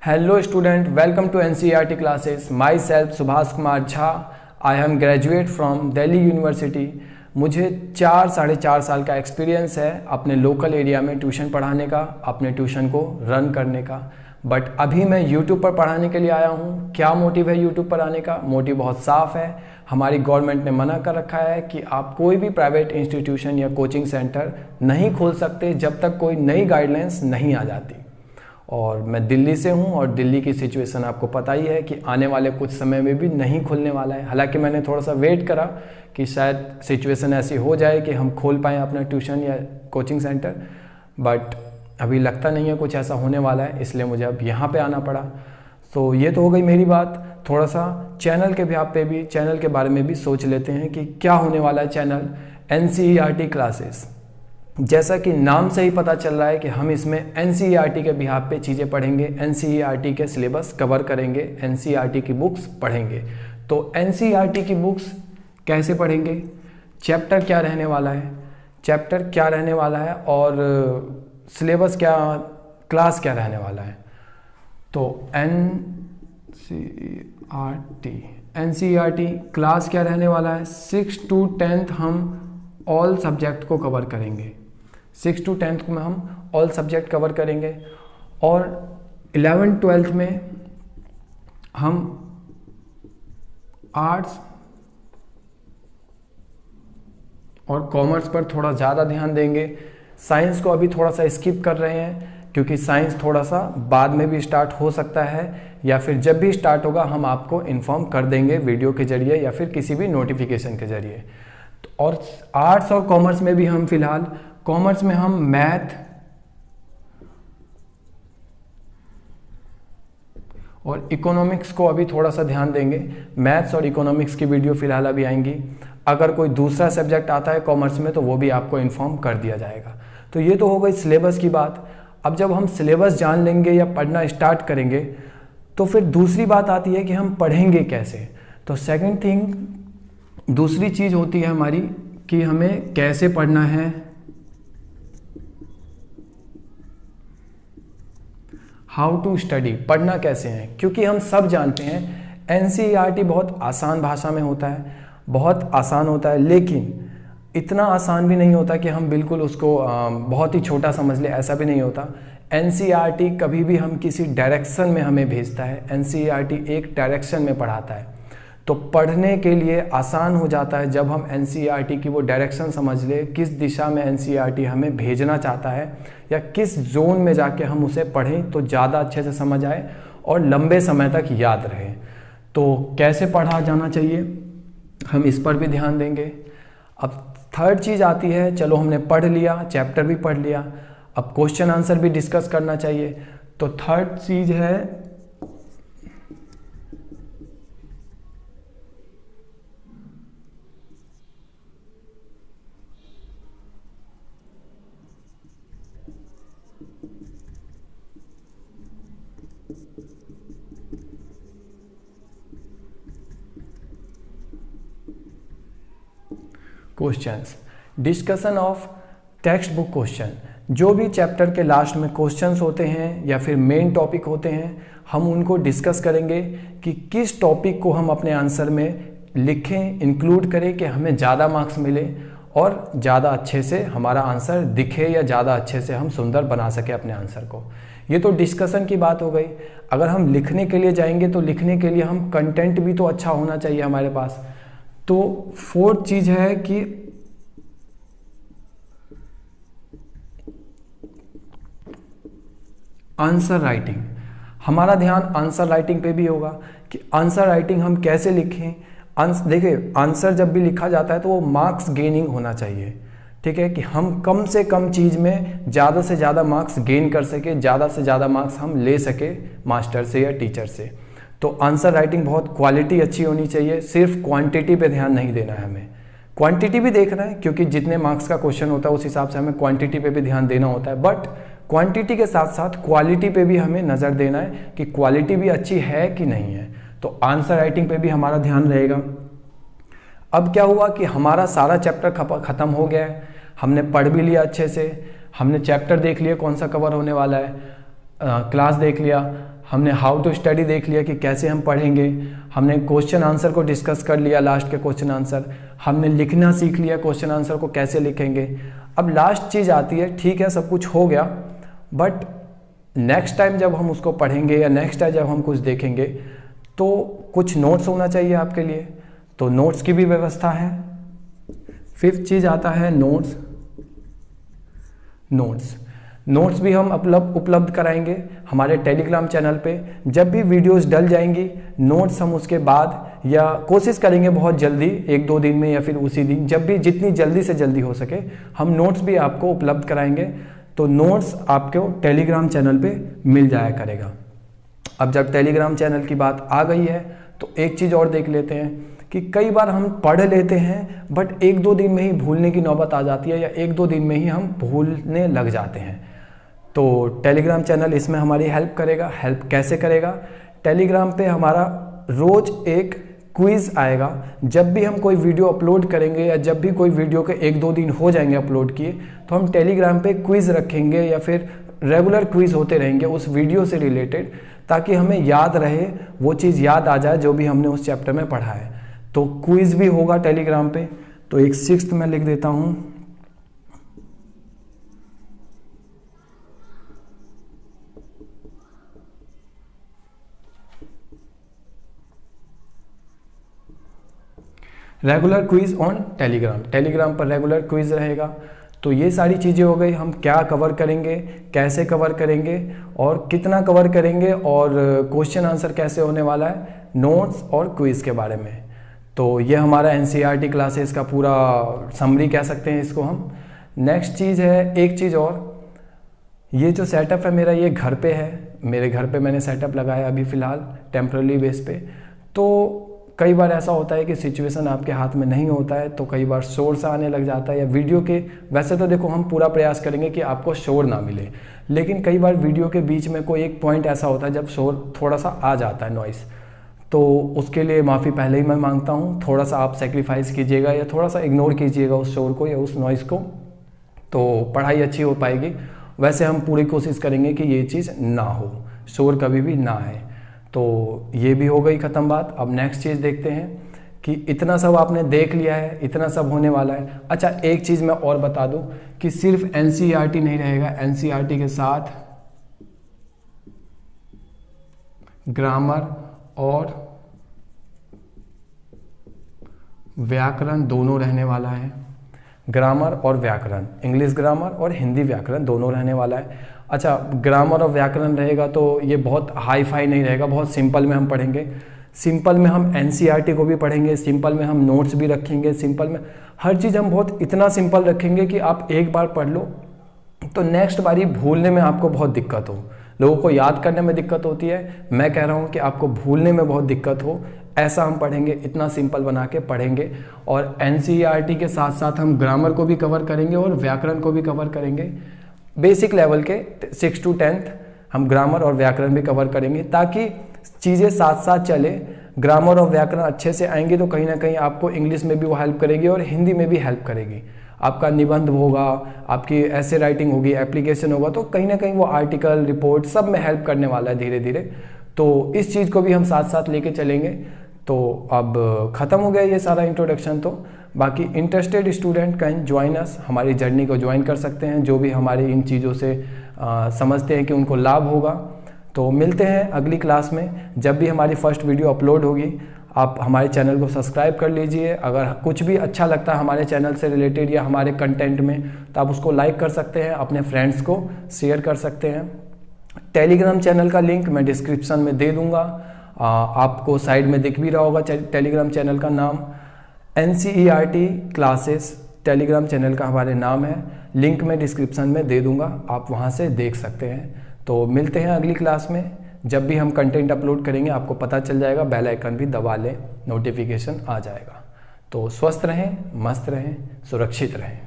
Hello student, welcome to NCERT classes. Myself Subhash Kumar Jha. I am graduate from Delhi University. मुझे 4-4.5 साल का experience है अपने local area में tuition पढ़ाने का, अपने ट्यूशन को रन करने का। बट अभी मैं YouTube पर पढ़ाने के लिए आया हूँ। क्या मोटिव है YouTube पर आने का? मोटिव बहुत साफ़ है। हमारी गवर्नमेंट ने मना कर रखा है कि आप कोई भी प्राइवेट इंस्टीट्यूशन या कोचिंग सेंटर नहीं खोल सकते जब तक कोई नई गाइडलाइंस नहीं आ जाती। और मैं दिल्ली से हूँ और दिल्ली की सिचुएशन आपको पता ही है कि आने वाले कुछ समय में भी नहीं खुलने वाला है। हालांकि मैंने थोड़ा सा वेट करा कि शायद सिचुएशन ऐसी हो जाए कि हम खोल पाएँ अपना ट्यूशन या कोचिंग सेंटर, बट अभी लगता नहीं है कुछ ऐसा होने वाला है, इसलिए मुझे अब यहाँ पे आना पड़ा। तो ये तो हो गई मेरी बात। थोड़ा सा चैनल के भी चैनल के बारे में भी सोच लेते हैं कि क्या होने वाला है चैनल NCERT क्लासेस। जैसा कि नाम से ही पता चल रहा है कि हम इसमें NCERT के बिहाफ पे चीज़ें पढ़ेंगे, NCERT के सिलेबस कवर करेंगे, NCERT की बुक्स पढ़ेंगे। तो NCERT की बुक्स कैसे पढ़ेंगे, चैप्टर क्या रहने वाला है और सिलेबस क्या, क्लास क्या रहने वाला है। तो NCERT क्लास क्या रहने वाला है, 6 to 10th हम ऑल सब्जेक्ट को कवर करेंगे। 6 to 10th में हम ऑल सब्जेक्ट कवर करेंगे और 11th-12th में हम आर्ट्स और कॉमर्स पर थोड़ा ज़्यादा ध्यान देंगे। साइंस को अभी थोड़ा सा स्किप कर रहे हैं क्योंकि साइंस थोड़ा सा बाद में भी स्टार्ट हो सकता है, या फिर जब भी स्टार्ट होगा हम आपको इन्फॉर्म कर देंगे वीडियो के जरिए या फिर किसी भी नोटिफिकेशन के जरिए। और आर्ट्स और कॉमर्स में भी हम फिलहाल, कॉमर्स में हम मैथ और इकोनॉमिक्स को अभी थोड़ा सा ध्यान देंगे। मैथ्स और इकोनॉमिक्स की वीडियो फिलहाल अभी आएंगी। अगर कोई दूसरा सब्जेक्ट आता है कॉमर्स में तो वो भी आपको इन्फॉर्म कर दिया जाएगा। तो ये तो हो गई सिलेबस की बात। अब जब हम सिलेबस जान लेंगे या पढ़ना स्टार्ट करेंगे तो फिर दूसरी बात आती है कि हम पढ़ेंगे कैसे। तो सेकंड थिंग, दूसरी चीज़ होती है हमारी कि हमें कैसे पढ़ना है, हाउ टू स्टडी, पढ़ना कैसे है। क्योंकि हम सब जानते हैं NCERT बहुत आसान भाषा में होता है, बहुत आसान होता है, लेकिन इतना आसान भी नहीं होता कि हम बिल्कुल उसको बहुत ही छोटा समझ ले, ऐसा भी नहीं होता। NCERT कभी भी हम किसी डायरेक्शन में हमें भेजता है। NCERT एक डायरेक्शन में पढ़ाता है, तो पढ़ने के लिए आसान हो जाता है जब हम NCERT की वो डायरेक्शन समझ ले, किस दिशा में NCERT हमें भेजना चाहता है या किस जोन में जाके हम उसे पढ़ें तो ज़्यादा अच्छे से समझ आए और लंबे समय तक याद रहे। तो कैसे पढ़ा जाना चाहिए, हम इस पर भी ध्यान देंगे। अब थर्ड चीज़ आती है, चलो हमने पढ़ लिया, चैप्टर भी पढ़ लिया, अब क्वेश्चन आंसर भी डिस्कस करना चाहिए। तो थर्ड चीज़ है questions, discussion of text book question. जो भी चैप्टर के लास्ट में क्वेश्चंस होते हैं या फिर मेन टॉपिक होते हैं, हम उनको डिस्कस करेंगे कि किस टॉपिक को हम अपने आंसर में लिखें, इंक्लूड करें कि हमें ज़्यादा मार्क्स मिले और ज़्यादा अच्छे से हमारा आंसर दिखे या ज़्यादा अच्छे से हम सुंदर बना सके अपने आंसर को। ये तो डिस्कशन की बात हो गई। अगर हम लिखने के लिए जाएंगे तो लिखने के लिए हम कंटेंट भी तो अच्छा होना चाहिए हमारे पास। तो फोर्थ चीज़ है कि आंसर राइटिंग। हमारा ध्यान आंसर राइटिंग पे भी होगा कि आंसर राइटिंग हम कैसे लिखें। देखिए, आंसर जब भी लिखा जाता है तो वो मार्क्स गेनिंग होना चाहिए, ठीक है, कि हम कम से कम चीज़ में ज़्यादा से ज़्यादा मार्क्स गेन कर सके, ज़्यादा से ज़्यादा मार्क्स हम ले सके मास्टर से या टीचर से। तो आंसर राइटिंग बहुत क्वालिटी अच्छी होनी चाहिए, सिर्फ क्वांटिटी पे ध्यान नहीं देना है हमें। क्वांटिटी भी देखना है क्योंकि जितने मार्क्स का क्वेश्चन होता है उस हिसाब से हमें क्वांटिटी पे भी ध्यान देना होता है, बट क्वांटिटी के साथ साथ क्वालिटी पे भी हमें नज़र देना है कि क्वालिटी भी अच्छी है कि नहीं है। तो आंसर राइटिंग पे भी हमारा ध्यान रहेगा। अब क्या हुआ कि हमारा सारा चैप्टर ख़त्म हो गया है, हमने पढ़ भी लिया अच्छे से, हमने चैप्टर देख लिया कौन सा कवर होने वाला है, क्लास देख लिया, हमने हाउ टू स्टडी देख लिया कि कैसे हम पढ़ेंगे, हमने क्वेश्चन आंसर को डिस्कस कर लिया, लास्ट के क्वेश्चन आंसर, हमने लिखना सीख लिया, क्वेश्चन आंसर को कैसे लिखेंगे। अब लास्ट चीज़ आती है, ठीक है सब कुछ हो गया, बट नेक्स्ट टाइम जब हम उसको पढ़ेंगे या नेक्स्ट टाइम जब हम कुछ देखेंगे तो कुछ नोट्स होना चाहिए आपके लिए, तो नोट्स की भी व्यवस्था है। फिफ्थ चीज़ आता है नोट्स। नोट्स भी हम उपलब्ध कराएंगे हमारे टेलीग्राम चैनल पे। जब भी वीडियोस डल जाएंगी, नोट्स हम उसके बाद या कोशिश करेंगे बहुत जल्दी, 1-2 दिन में या फिर उसी दिन, जब भी जितनी जल्दी से जल्दी हो सके हम नोट्स भी आपको उपलब्ध कराएंगे। तो नोट्स आपको टेलीग्राम चैनल पे मिल जाया करेगा। अब जब टेलीग्राम चैनल की बात आ गई है तो एक चीज़ और देख लेते हैं कि कई बार हम पढ़ लेते हैं बट 1-2 दिन में ही भूलने की नौबत आ जाती है, या 1-2 दिन में ही हम भूलने लग जाते हैं। तो टेलीग्राम चैनल इसमें हमारी हेल्प करेगा। हेल्प कैसे करेगा? टेलीग्राम पे हमारा रोज़ एक क्विज़ आएगा। जब भी हम कोई वीडियो अपलोड करेंगे या जब भी कोई वीडियो के 1-2 दिन हो जाएंगे अपलोड किए, तो हम टेलीग्राम पे क्विज़ रखेंगे या फिर रेगुलर क्विज़ होते रहेंगे उस वीडियो से रिलेटेड, ताकि हमें याद रहे, वो चीज़ याद आ जाए जो भी हमने उस चैप्टर में पढ़ा है। तो क्विज़ भी होगा टेलीग्राम पे। तो एक 6th में लिख देता हूँ, regular quiz on Telegram. Telegram पर रेगुलर क्विज रहेगा। तो ये सारी चीज़ें हो गई, हम क्या कवर करेंगे, कैसे कवर करेंगे और कितना कवर करेंगे और क्वेश्चन आंसर कैसे होने वाला है, नोट्स और क्विज़ के बारे में। तो ये हमारा एनसीईआरटी क्लासेस का पूरा समरी कह सकते हैं इसको हम। नेक्स्ट चीज़ है, एक चीज़ और, ये जो सेटअप है मेरा, ये घर पे है। मेरे घर पे मैंने सेटअप लगाया अभी फ़िलहाल टेम्पररी बेस पे। तो कई बार ऐसा होता है कि सिचुएशन आपके हाथ में नहीं होता है, तो कई बार शोर सा आने लग जाता है, या वीडियो के, वैसे तो देखो हम पूरा प्रयास करेंगे कि आपको शोर ना मिले, लेकिन कई बार वीडियो के बीच में कोई एक पॉइंट ऐसा होता है जब शोर थोड़ा सा आ जाता है, नॉइस। तो उसके लिए माफ़ी पहले ही मैं मांगता हूँ। थोड़ा सा आप सेक्रीफाइस कीजिएगा या थोड़ा सा इग्नोर कीजिएगा उस शोर को या उस नॉइस को, तो पढ़ाई अच्छी हो पाएगी। वैसे हम पूरी कोशिश करेंगे कि ये चीज़ ना हो, शोर कभी भी ना आए। तो ये भी हो गई ख़त्म बात। अब नेक्स्ट चीज़ देखते हैं कि इतना सब आपने देख लिया है, इतना सब होने वाला है। अच्छा, एक चीज़ मैं और बता दूं कि सिर्फ एनसीईआरटी नहीं रहेगा, एनसीईआरटी के साथ ग्रामर और व्याकरण दोनों रहने वाला है। ग्रामर और व्याकरण, इंग्लिश ग्रामर और हिंदी व्याकरण दोनों रहने वाला है। अच्छा, ग्रामर और व्याकरण रहेगा तो ये बहुत हाई फाई नहीं रहेगा, बहुत सिंपल में हम पढ़ेंगे। सिंपल में हम एनसीईआरटी को भी पढ़ेंगे, सिंपल में हम नोट्स भी रखेंगे, सिंपल में हर चीज़ हम बहुत इतना सिंपल रखेंगे कि आप एक बार पढ़ लो तो नेक्स्ट बारी भूलने में आपको बहुत दिक्कत हो। लोगों को याद करने में दिक्कत होती है, मैं कह रहा हूँ कि आपको भूलने में बहुत दिक्कत हो, ऐसा हम पढ़ेंगे, इतना सिंपल बना के पढ़ेंगे। और एनसीईआरटी के साथ साथ हम ग्रामर को भी कवर करेंगे और व्याकरण को भी कवर करेंगे। बेसिक लेवल के 6 to 10th हम ग्रामर और व्याकरण भी कवर करेंगे, ताकि चीज़ें साथ साथ चले। ग्रामर और व्याकरण अच्छे से आएंगे तो कहीं ना कहीं आपको इंग्लिश में भी वो हेल्प करेगी और हिंदी में भी हेल्प करेगी। आपका निबंध होगा, आपकी ऐसे राइटिंग होगी, एप्लीकेशन होगा, तो कहीं ना कहीं वो आर्टिकल, रिपोर्ट सब में हेल्प करने वाला है धीरे धीरे। तो इस चीज़ को भी हम साथ साथ लेके चलेंगे। तो अब ख़त्म हो गया ये सारा इंट्रोडक्शन। तो बाकी interested student can join us, हमारी जर्नी को ज्वाइन कर सकते हैं, जो भी हमारी इन चीज़ों से समझते हैं कि उनको लाभ होगा। तो मिलते हैं अगली क्लास में, जब भी हमारी फर्स्ट वीडियो अपलोड होगी। आप हमारे चैनल को सब्सक्राइब कर लीजिए। अगर कुछ भी अच्छा लगता है हमारे चैनल से रिलेटेड या हमारे कंटेंट में, तो आप उसको लाइक कर सकते हैं, अपने फ्रेंड्स को शेयर कर सकते हैं। टेलीग्राम चैनल का लिंक मैं डिस्क्रिप्शन में दे दूँगा, आपको साइड में दिख भी रहा होगा टेलीग्राम चैनल का नाम। एनसीईआरटी क्लासेस टेलीग्राम चैनल का हमारे नाम है, लिंक मैं डिस्क्रिप्शन में दे दूँगा, आप वहाँ से देख सकते हैं। तो मिलते हैं अगली क्लास में, जब भी हम कंटेंट अपलोड करेंगे आपको पता चल जाएगा, बेल आइकन भी दबा लें, नोटिफिकेशन आ जाएगा। तो स्वस्थ रहें, मस्त रहें, सुरक्षित रहें।